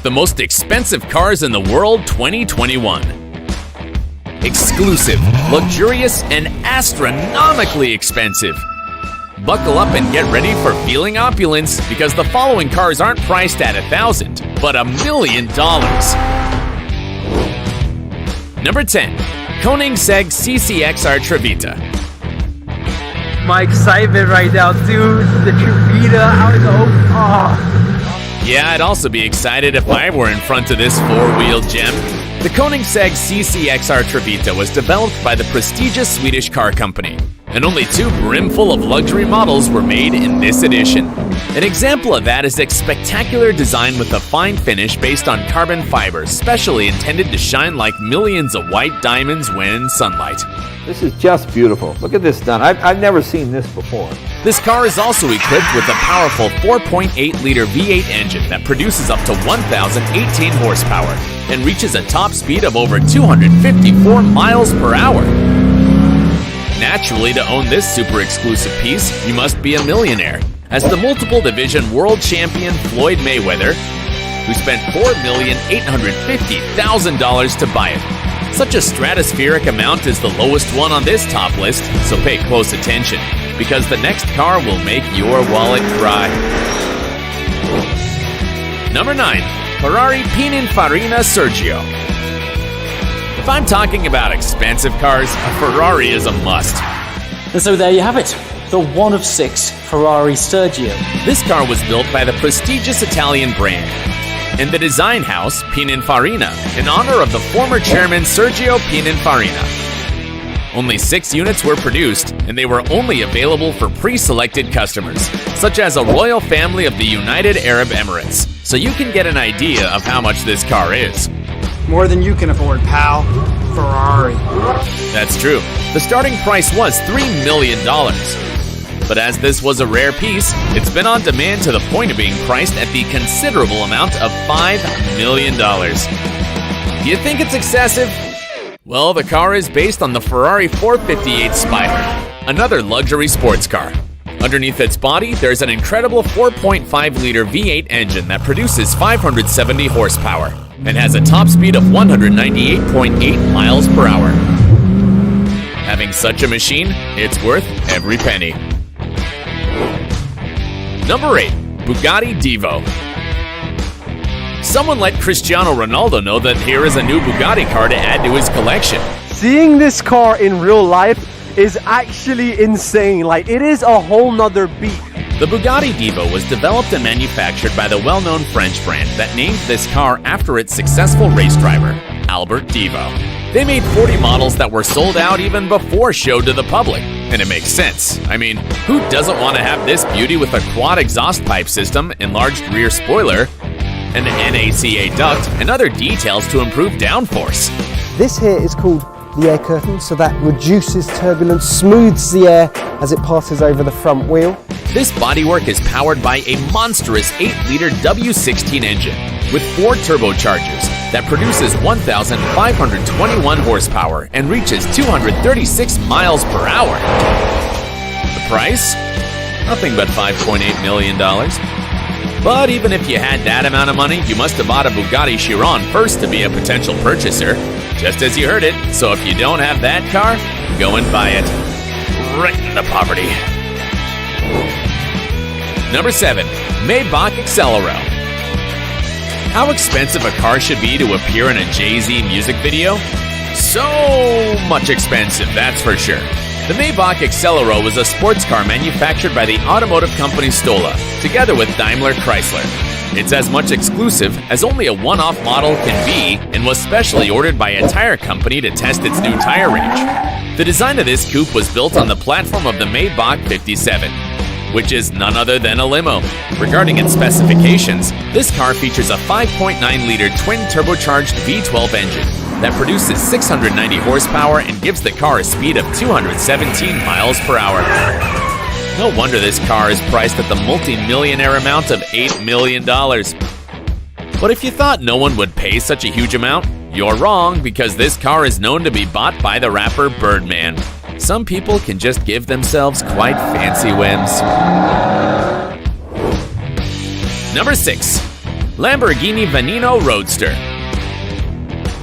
the most expensive cars in the world 2021. Exclusive, luxurious, and astronomically expensive. Buckle up and get ready for feeling opulence, because the following cars aren't priced at $1,000, but $1 million. Number 10. Koenigsegg CCXR Trevita. My excitement right now, dude. The Trevita out in the open. Oh. Yeah, I'd also be excited if I were in front of this four-wheel gem. The Koenigsegg CCXR Trevita was developed by the prestigious Swedish car company, and only two brimful of luxury models were made in this edition. An example of that is its spectacular design with a fine finish based on carbon fibers, specially intended to shine like millions of white diamonds when in sunlight. This is just beautiful. Look at this done. I've never seen this before. This car is also equipped with a powerful 4.8-liter V8 engine that produces up to 1,018 horsepower and reaches a top speed of over 254 miles per hour. Naturally, to own this super exclusive piece, you must be a millionaire, as the multiple division world champion Floyd Mayweather, who spent $4,850,000 to buy it. Such a stratospheric amount is the lowest one on this top list, so pay close attention, because the next car will make your wallet cry. Number 9. Ferrari Pininfarina Sergio. If I'm talking about expensive cars, a Ferrari is a must. And so there you have it, the one of 6 Ferrari Sergio. This car was built by the prestigious Italian brand and the design house Pininfarina in honor of the former chairman Sergio Pininfarina. Only 6 units were produced, and they were only available for pre-selected customers, such as a royal family of the United Arab Emirates, so you can get an idea of how much this car is. More than you can afford, pal. Ferrari. That's true. The starting price was $3 million. But as this was a rare piece, it's been on demand to the point of being priced at the considerable amount of $5 million. Do you think it's excessive? Well, the car is based on the Ferrari 458 Spider, another luxury sports car. Underneath its body, there's an incredible 4.5-liter V8 engine that produces 570 horsepower and has a top speed of 198.8 miles per hour. Having such a machine, it's worth every penny. Number 8. Bugatti Divo. Someone let Cristiano Ronaldo know that here is a new Bugatti car to add to his collection. Seeing this car in real life is actually insane. Like, it is a whole nother beat. The Bugatti Divo was developed and manufactured by the well-known French brand that named this car after its successful race driver, Albert Divo. They made 40 models that were sold out even before showed to the public. And it makes sense. I mean, who doesn't want to have this beauty with a quad exhaust pipe system, enlarged rear spoiler, an NACA duct, and other details to improve downforce? This here is called the air curtain, so that reduces turbulence, smooths the air as it passes over the front wheel. This bodywork is powered by a monstrous 8-liter W16 engine with 4 turbochargers that produces 1,521 horsepower and reaches 236 miles per hour. The price? Nothing but $5.8 million. But even if you had that amount of money, you must have bought a Bugatti Chiron first to be a potential purchaser, just as you heard it. So if you don't have that car, go and buy it. Right into poverty. Number 7. Maybach Accelero. How expensive a car should be to appear in a Jay-Z music video? So much expensive, that's for sure. The Maybach Accelero was a sports car manufactured by the automotive company Stola, together with Daimler Chrysler. It's as much exclusive as only a one-off model can be, and was specially ordered by a tire company to test its new tire range. The design of this coupe was built on the platform of the Maybach 57, which is none other than a limo. Regarding its specifications, this car features a 5.9-liter twin-turbocharged V12 engine that produces 690 horsepower and gives the car a speed of 217 miles per hour. No wonder this car is priced at the multi-millionaire amount of $8 million. But if you thought no one would pay such a huge amount, you're wrong, because this car is known to be bought by the rapper Birdman. Some people can just give themselves quite fancy whims. Number 6. Lamborghini Veneno Roadster.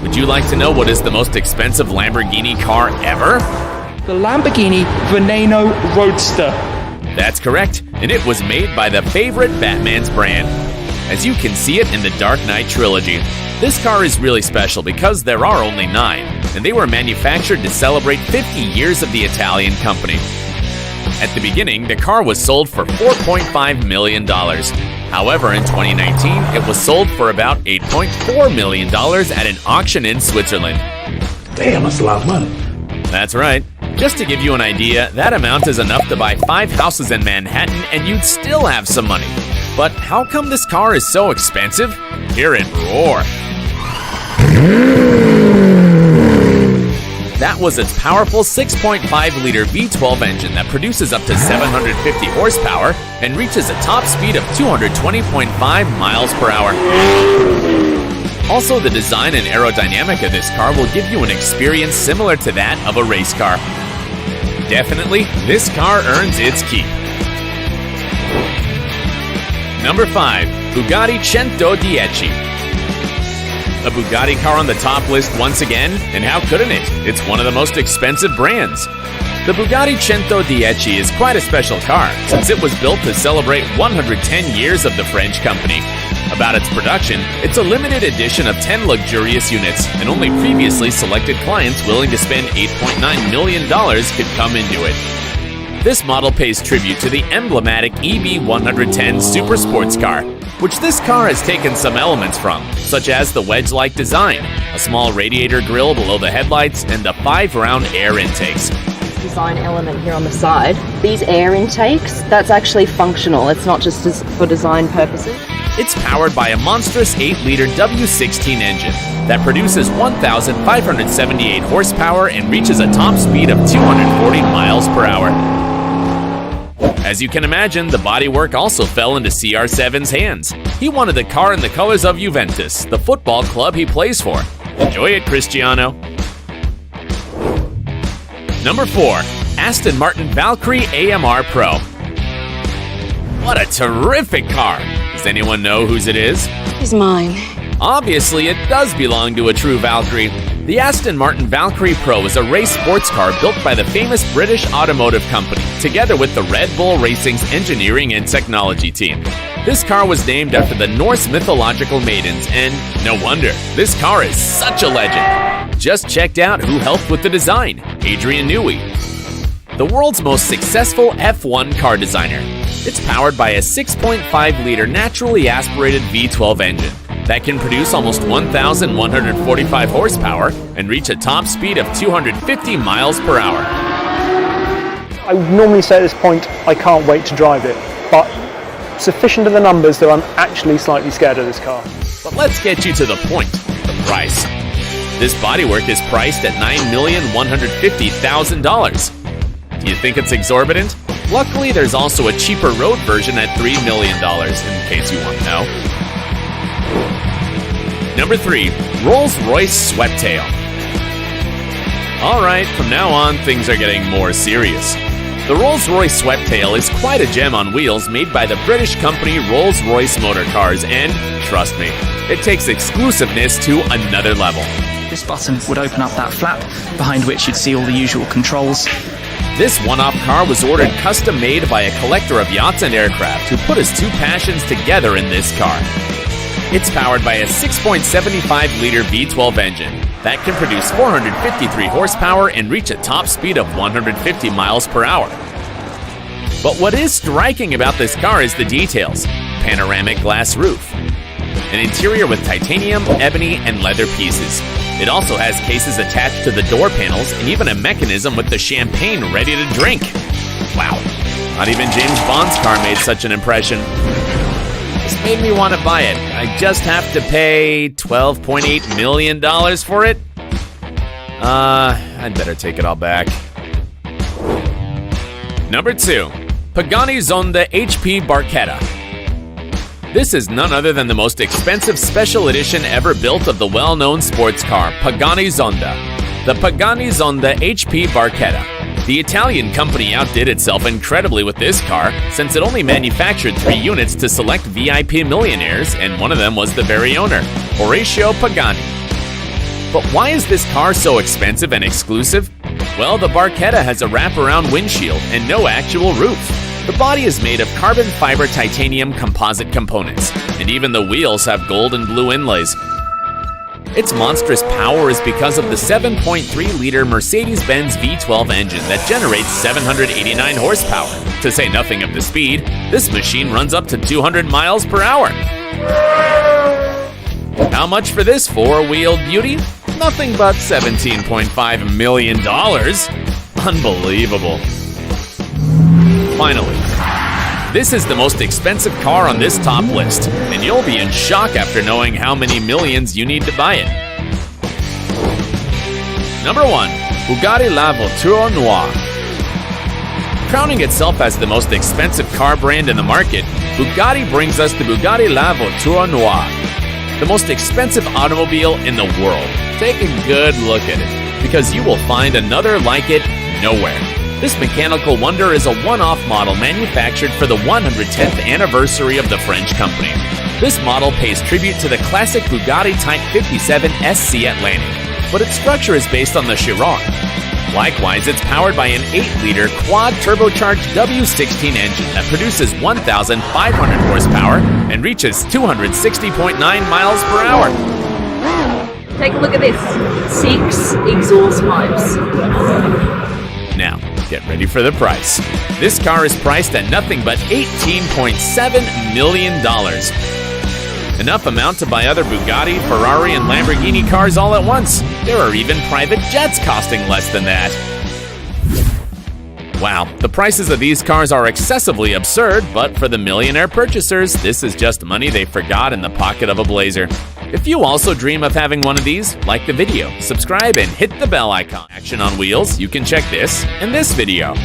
Would you like to know what is the most expensive Lamborghini car ever? The Lamborghini Veneno Roadster. That's correct, and it was made by the favorite Batman's brand. As you can see it in the Dark Knight trilogy, this car is really special because there are only 9, and they were manufactured to celebrate 50 years of the Italian company. At the beginning, the car was sold for $4.5 million. However, in 2019, it was sold for about $8.4 million at an auction in Switzerland. Damn, that's a lot of money. That's right. Just to give you an idea, that amount is enough to buy 5 houses in Manhattan and you'd still have some money. But how come this car is so expensive? Hear it roar. That was its powerful 6.5-liter V12 engine that produces up to 750 horsepower and reaches a top speed of 220.5 miles per hour. Also, the design and aerodynamic of this car will give you an experience similar to that of a race car. Definitely, this car earns its keep. Number 5. Bugatti 110. A Bugatti car on the top list once again, and how couldn't it? It's one of the most expensive brands. The Bugatti 110 is quite a special car, since it was built to celebrate 110 years of the French company. About its production, it's a limited edition of 10 luxurious units, and only previously selected clients willing to spend $8.9 million could come into it. This model pays tribute to the emblematic EB110 super sports car, which this car has taken some elements from, such as the wedge-like design, a small radiator grille below the headlights, and the 5-round air intakes. Design element here on the side. These air intakes, that's actually functional. It's not just for design purposes. It's powered by a monstrous 8-liter W16 engine that produces 1,578 horsepower and reaches a top speed of 240 miles per hour. As you can imagine, the bodywork also fell into CR7's hands. He wanted the car in the colors of Juventus, the football club he plays for. Enjoy it, Cristiano. Number 4. Aston Martin Valkyrie AMR Pro. What a terrific car! Does anyone know whose it is? It's mine. Obviously, it does belong to a true Valkyrie. The Aston Martin Valkyrie Pro is a race sports car built by the famous British automotive company, together with the Red Bull Racing's engineering and technology team. This car was named after the Norse mythological maidens, and no wonder, this car is such a legend. Just checked out who helped with the design, Adrian Newey, the world's most successful F1 car designer. It's powered by a 6.5-liter naturally aspirated V12 engine that can produce almost 1,145 horsepower and reach a top speed of 250 miles per hour. I would normally say at this point, I can't wait to drive it, but sufficient are the numbers that I'm actually slightly scared of this car. But let's get you to the point, the price. This bodywork is priced at $9,150,000. Do you think it's exorbitant? Luckily, there's also a cheaper road version at $3 million, in case you want to know. Number 3. Rolls-Royce Swept-Tail. Alright, from now on, things are getting more serious. The Rolls-Royce Swept-Tail is quite a gem on wheels made by the British company Rolls-Royce Motor Cars, and, trust me, it takes exclusiveness to another level. This button would open up that flap, behind which you'd see all the usual controls. This one-off car was ordered custom-made by a collector of yachts and aircraft who put his two passions together in this car. It's powered by a 6.75-liter V12 engine that can produce 453 horsepower and reach a top speed of 150 miles per hour. But what is striking about this car is the details. Panoramic glass roof, an interior with titanium, ebony, and leather pieces. It also has cases attached to the door panels and even a mechanism with the champagne ready to drink. Wow, not even James Bond's car made such an impression. This made me want to buy it. I just have to pay $12.8 million for it? I'd better take it all back. Number 2. Pagani Zonda HP Barchetta. This is none other than the most expensive special edition ever built of the well-known sports car, Pagani Zonda. The Pagani Zonda HP Barchetta. The Italian company outdid itself incredibly with this car, since it only manufactured 3 units to select VIP millionaires, and one of them was the very owner, Horacio Pagani. But why is this car so expensive and exclusive? Well, the Barchetta has a wraparound windshield and no actual roof. The body is made of carbon fiber titanium composite components, and even the wheels have gold and blue inlays. Its monstrous power is because of the 7.3-liter Mercedes-Benz V12 engine that generates 789 horsepower. To say nothing of the speed, this machine runs up to 200 miles per hour. How much for this 4-wheeled beauty? Nothing but $17.5 million. Unbelievable. Finally, this is the most expensive car on this top list, and you'll be in shock after knowing how many millions you need to buy it. Number 1. Bugatti La Voiture Noire. Crowning itself as the most expensive car brand in the market, Bugatti brings us the Bugatti La Voiture Noire, the most expensive automobile in the world. Take a good look at it, because you will find another like it nowhere. This mechanical wonder is a one-off model manufactured for the 110th anniversary of the French company. This model pays tribute to the classic Bugatti Type 57 SC Atlantic, but its structure is based on the Chiron. Likewise, it's powered by an 8-liter quad-turbocharged W16 engine that produces 1,500 horsepower and reaches 260.9 miles per hour. Take a look at this. 6 exhaust pipes. Now, get ready for the price. This car is priced at nothing but $18.7 million. Enough amount to buy other Bugatti, Ferrari, and Lamborghini cars all at once. There are even private jets costing less than that. Wow, the prices of these cars are excessively absurd, but for the millionaire purchasers, this is just money they forgot in the pocket of a Blazer. If you also dream of having one of these, like the video, subscribe, and hit the bell icon. Action on wheels, you can check this and this video.